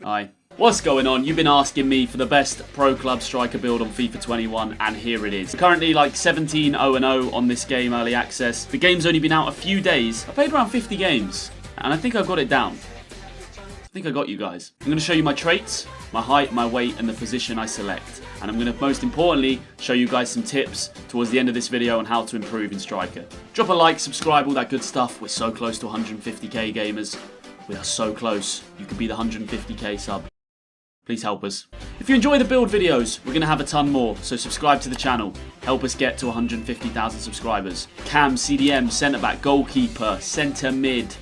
Hi. What's going on? You've been asking me for the best pro club striker build on FIFA 21, and here it is. Currently like 17-0-0 on this game, early access. The game's only been out a few days. I played around 50 games, and I think I got it down. I think I got you guys. I'm going to show you my traits, my height, my weight, and the position I select. And I'm going to, most importantly, show you guys some tips towards the end of this video on how to improve in striker. Drop a like, subscribe, all that good stuff. We're so close to 150k gamers. We are so close. You could be the 150k sub. Please help us. If you enjoy the build videos, we're going to have a ton more, so subscribe to the channel. Help us get to 150,000 subscribers. Cam, CDM, centre-back, goalkeeper, centre mid,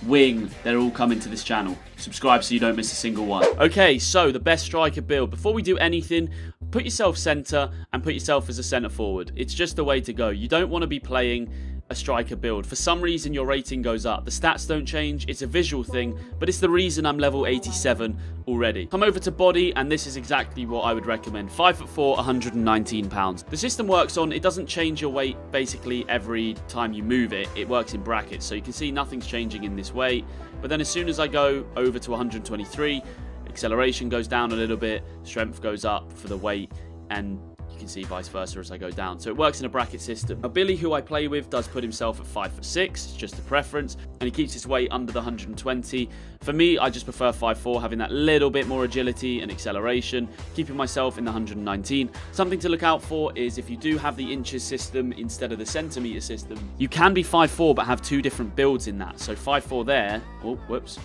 wing, they're all coming to this channel. Subscribe so you don't miss a single one. Okay, so the best striker build. Before we do anything, put yourself centre and put yourself as a centre forward. It's just the way to go. You don't want to be playing a striker build. For some reason your rating goes up. The stats don't change, it's a visual thing, but it's the reason I'm level 87 already. Come over to body, and this is exactly what I would recommend. 5'4", 119 pounds. The system works on, it doesn't change your weight basically every time you move it. It works in brackets, so you can see nothing's changing in this weight. But then as soon as I go over to 123, acceleration goes down a little bit, strength goes up for the weight, and you can see vice versa as I go down. So it works in a bracket system. Now, Billy, who I play with, does put himself at 5'6". It's just a preference. And he keeps his weight under the 120. For me, I just prefer 5'4", having that little bit more agility and acceleration, keeping myself in the 119. Something to look out for is if you do have the inches system instead of the centimeter system, you can be 5'4", but have two different builds in that. So 5'4" there. Oh, whoops.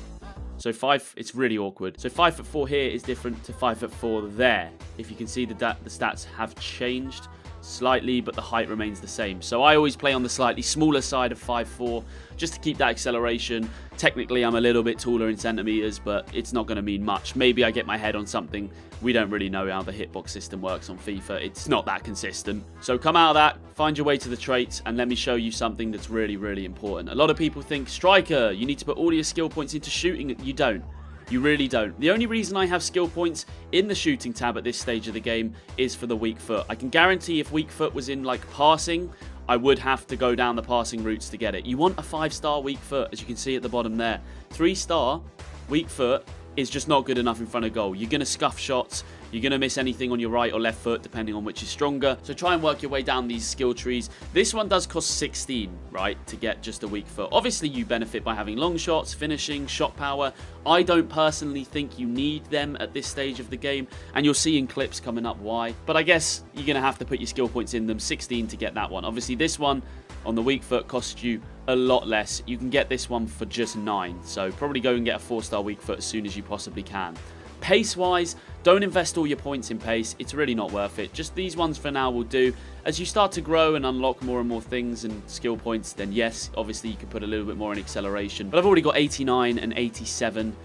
So it's really awkward. So 5'4" here is different to 5'4" there. If you can see the stats have changed slightly, but the height remains the same. So I always play on the slightly smaller side of 5'4", just to keep that acceleration. Technically, I'm a little bit taller in centimeters, but it's not going to mean much. Maybe I get my head on something. We don't really know how the hitbox system works on FIFA. It's not that consistent. So come out of that, find your way to the traits, and let me show you something that's really, really important. A lot of people think, striker, you need to put all your skill points into shooting. You don't. You really don't. The only reason I have skill points in the shooting tab at this stage of the game is for the weak foot. I can guarantee if weak foot was in like passing, I would have to go down the passing routes to get it. You want a 5-star weak foot, as you can see at the bottom there. 3-star weak foot is just not good enough in front of goal. You're going to scuff shots. You're going to miss anything on your right or left foot, depending on which is stronger. So try and work your way down these skill trees. This one does cost 16, right, to get just a weak foot. Obviously, you benefit by having long shots, finishing, shot power. I don't personally think you need them at this stage of the game, and you'll see in clips coming up why. But I guess you're going to have to put your skill points in them, 16 to get that one. Obviously, this one on the weak foot costs you a lot less. You can get this one for just 9. So probably go and get a 4-star weak foot as soon as you possibly can. Pace-wise, don't invest all your points in pace. It's really not worth it. Just these ones for now will do. As you start to grow and unlock more and more things and skill points, then yes, obviously you can put a little bit more in acceleration. But I've already got 89 and 87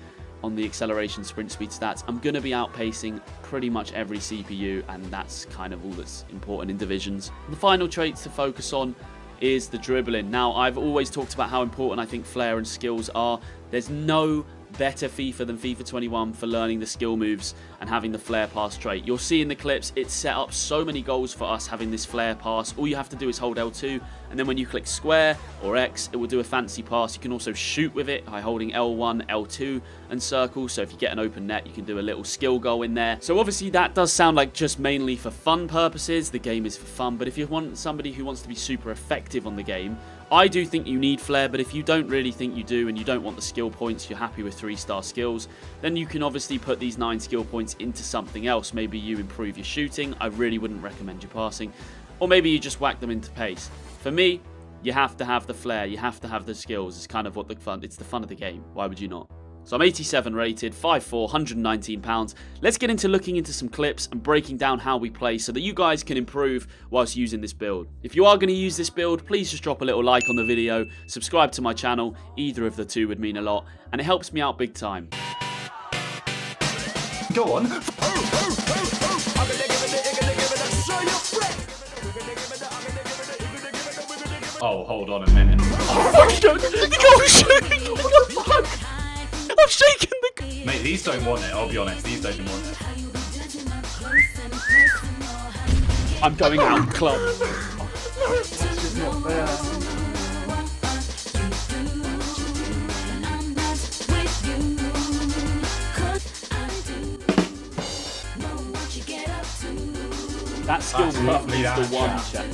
on the acceleration sprint speed stats. I'm going to be outpacing pretty much every CPU, and that's kind of all that's important in divisions. The final traits to focus on is the dribbling. Now, I've always talked about how important I think flair and skills are. There's no better FIFA than FIFA 21 for learning the skill moves and having the flair pass trait. You'll see in the clips, it's set up so many goals for us having this flair pass. All you have to do is hold L2, and then when you click square or X, it will do a fancy pass. You can also shoot with it by holding L1, L2 and circle. So if you get an open net, you can do a little skill goal in there. So obviously that does sound like just mainly for fun purposes. The game is for fun, but if you want somebody who wants to be super effective on the game, I do think you need flair. But if you don't really think you do and you don't want the skill points, you're happy with 3-star skills, then you can obviously put these 9 skill points into something else. Maybe you improve your shooting. I really wouldn't recommend your passing. Or maybe you just whack them into pace. For me, you have to have the flair. You have to have the skills. It's kind of what it's the fun of the game. Why would you not? So I'm 87 rated, 5'4", 119 pounds. Let's get into looking into some clips and breaking down how we play so that you guys can improve whilst using this build. If you are going to use this build, please just drop a little like on the video, subscribe to my channel. Either of the two would mean a lot, and it helps me out big time. Go on. Oh, hold on a minute. Oh, I'm shaking the... Mate, these don't want it, I'll be honest. These don't want it. I'm going out, club. It's just not fair. That skill That's move lovely, is that the one, chat. chat.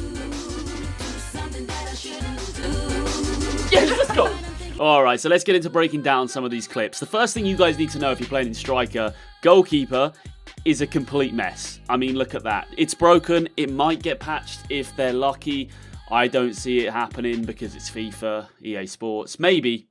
Yes, let's go. Alright, so let's get into breaking down some of these clips. The first thing you guys need to know if you're playing in Striker, goalkeeper is a complete mess. I mean, look at that. It's broken. It might get patched if they're lucky. I don't see it happening because it's FIFA, EA Sports. Maybe.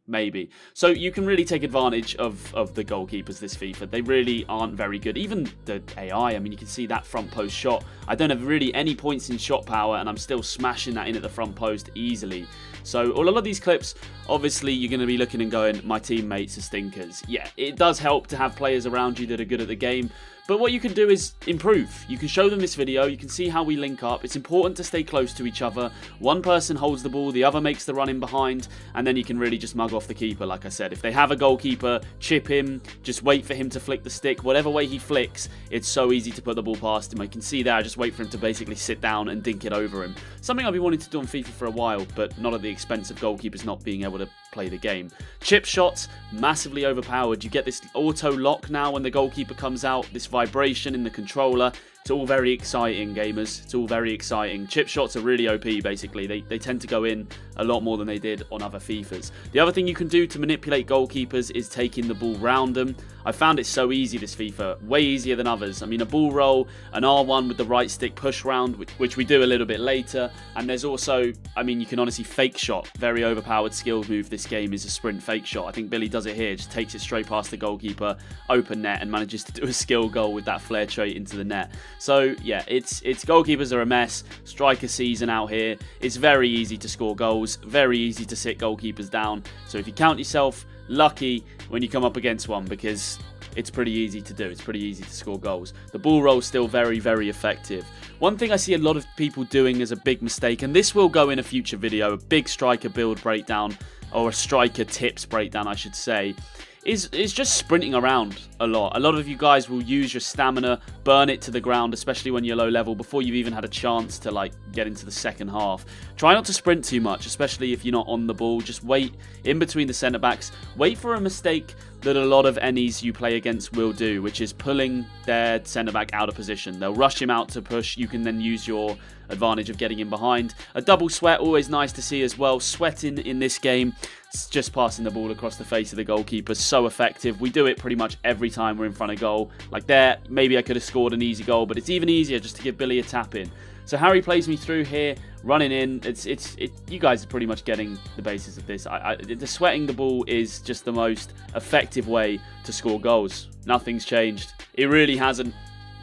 So you can really take advantage of the goalkeepers this FIFA. They really aren't very good. Even the AI, I mean, you can see that front post shot. I don't have really any points in shot power, and I'm still smashing that in at the front post easily. So a lot of these clips, obviously, you're going to be looking and going, my teammates are stinkers. Yeah, it does help to have players around you that are good at the game. But what you can do is improve. You can show them this video. You can see how we link up. It's important to stay close to each other. One person holds the ball, the other makes the run in behind, and then you can really just mug off the keeper, like I said. If they have a goalkeeper, chip him, just wait for him to flick the stick. Whatever way he flicks, it's so easy to put the ball past him. I can see there, I just wait for him to basically sit down and dink it over him. Something I've been wanting to do on FIFA for a while, but not at the expense of goalkeepers not being able to play the game. Chip shots, massively overpowered. You get this auto lock now when the goalkeeper comes out, this vibration in the controller. It's all very exciting, gamers. It's all very exciting. Chip shots are really OP, basically. They tend to go in a lot more than they did on other FIFAs. The other thing you can do to manipulate goalkeepers is taking the ball round them. I found it so easy this FIFA, way easier than others. I mean, a ball roll, an R1 with the right stick push round, which we do a little bit later. And there's also, I mean, you can honestly fake shot. Very overpowered skill move this game is a sprint fake shot. I think Billy does it here, just takes it straight past the goalkeeper, open net, and manages to do a skill goal with that flare trait into the net. So yeah, it's goalkeepers are a mess. Striker season out here. It's very easy to score goals, very easy to sit goalkeepers down. So if you count yourself lucky when you come up against one, because it's pretty easy to do. It's pretty easy to score goals. The ball roll is still very, very effective. One thing I see a lot of people doing as a big mistake, and this will go in a future video, a big striker build breakdown, or a striker tips breakdown, I should say, is just sprinting around a lot. A lot of you guys will use your stamina, burn it to the ground, especially when you're low level, before you've even had a chance to like get into the second half. Try not to sprint too much, especially if you're not on the ball. Just wait in between the centre backs. Wait for a mistake that a lot of NEs you play against will do, which is pulling their centre back out of position. They'll rush him out to push. You can then use your advantage of getting in behind. A double sweat, always nice to see as well. Sweating in this game, it's just passing the ball across the face of the goalkeeper, so effective. We do it pretty much every time we're in front of goal. Like there, maybe I could have scored an easy goal, but it's even easier just to give Billy a tap in. So Harry plays me through here, running in. You guys are pretty much getting the basis of this. The sweating the ball is just the most effective way to score goals. Nothing's changed. It really hasn't.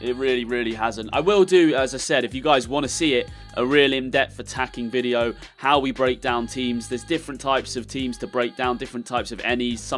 It really, really hasn't. I will do, as I said, if you guys want to see it, a real in-depth attacking video, how we break down teams. There's different types of teams to break down, different types of NEs.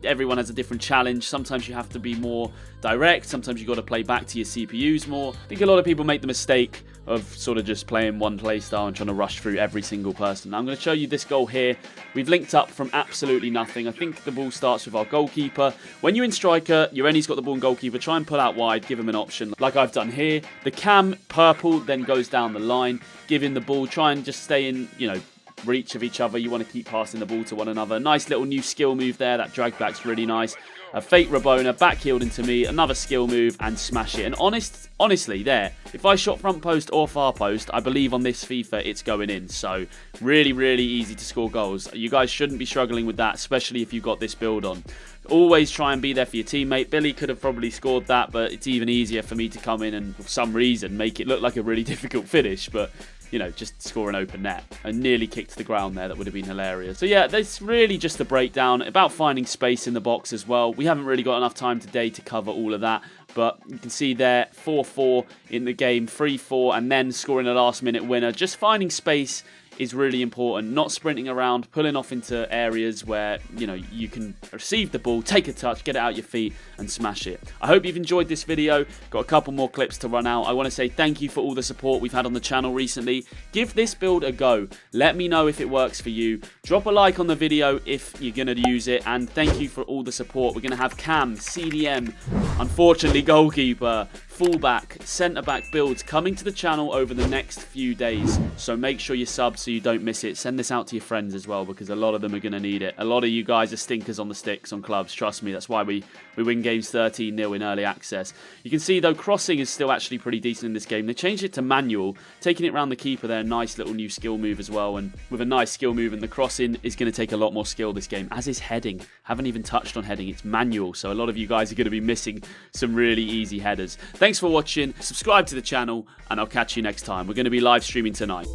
Everyone has a different challenge. Sometimes you have to be more direct. Sometimes you got to play back to your CPUs more. I think a lot of people make the mistake of sort of just playing one play style and trying to rush through every single person. Now, I'm going to show you this goal here. We've linked up from absolutely nothing. I think the ball starts with our goalkeeper. When you're in striker, your NE's got the ball and goalkeeper. Try and pull out wide, give him an option like I've done here. The cam, purple, then goes down the line. Give him the ball. Try and just stay in, reach of each other. You want to keep passing the ball to one another. Nice little new skill move there. That drag back's really nice. A fake Rabona, back heeled into me, another skill move, and smash it. And honestly, there, if I shot front post or far post, I believe on this FIFA it's going in. So really, really easy to score goals. You guys shouldn't be struggling with that, especially if you've got this build on. Always try and be there for your teammate. Billy could have probably scored that, but it's even easier for me to come in and, for some reason, make it look like a really difficult finish. But just score an open net. I nearly kicked the ground there. That would have been hilarious. So yeah, that's really just a breakdown about finding space in the box as well. We haven't really got enough time today to cover all of that, but you can see there 4-4 in the game, 3-4, and then scoring a last-minute winner. Just finding space is really important. Not sprinting around, pulling off into areas where, you can receive the ball, take a touch, get it out your feet and smash it. I hope you've enjoyed this video. Got a couple more clips to run out. I want to say thank you for all the support we've had on the channel recently. Give this build a go. Let me know if it works for you. Drop a like on the video if you're going to use it. And thank you for all the support. We're going to have Cam, CDM, unfortunately goalkeeper, fullback, centre-back builds coming to the channel over the next few days. So make sure you sub so you don't miss it. Send this out to your friends as well because a lot of them are going to need it. A lot of you guys are stinkers on the sticks on clubs. Trust me, that's why we win games 13-0 in early access. You can see, though, crossing is still actually pretty decent in this game. They changed it to manual, taking it around the keeper there. Nice little new skill move as well. And with a nice skill move, and the crossing is going to take a lot more skill this game, as is heading. Haven't even touched on heading. It's manual, so a lot of you guys are going to be missing some really easy headers. Thanks for watching. Subscribe to the channel, and I'll catch you next time. We're going to be live streaming tonight.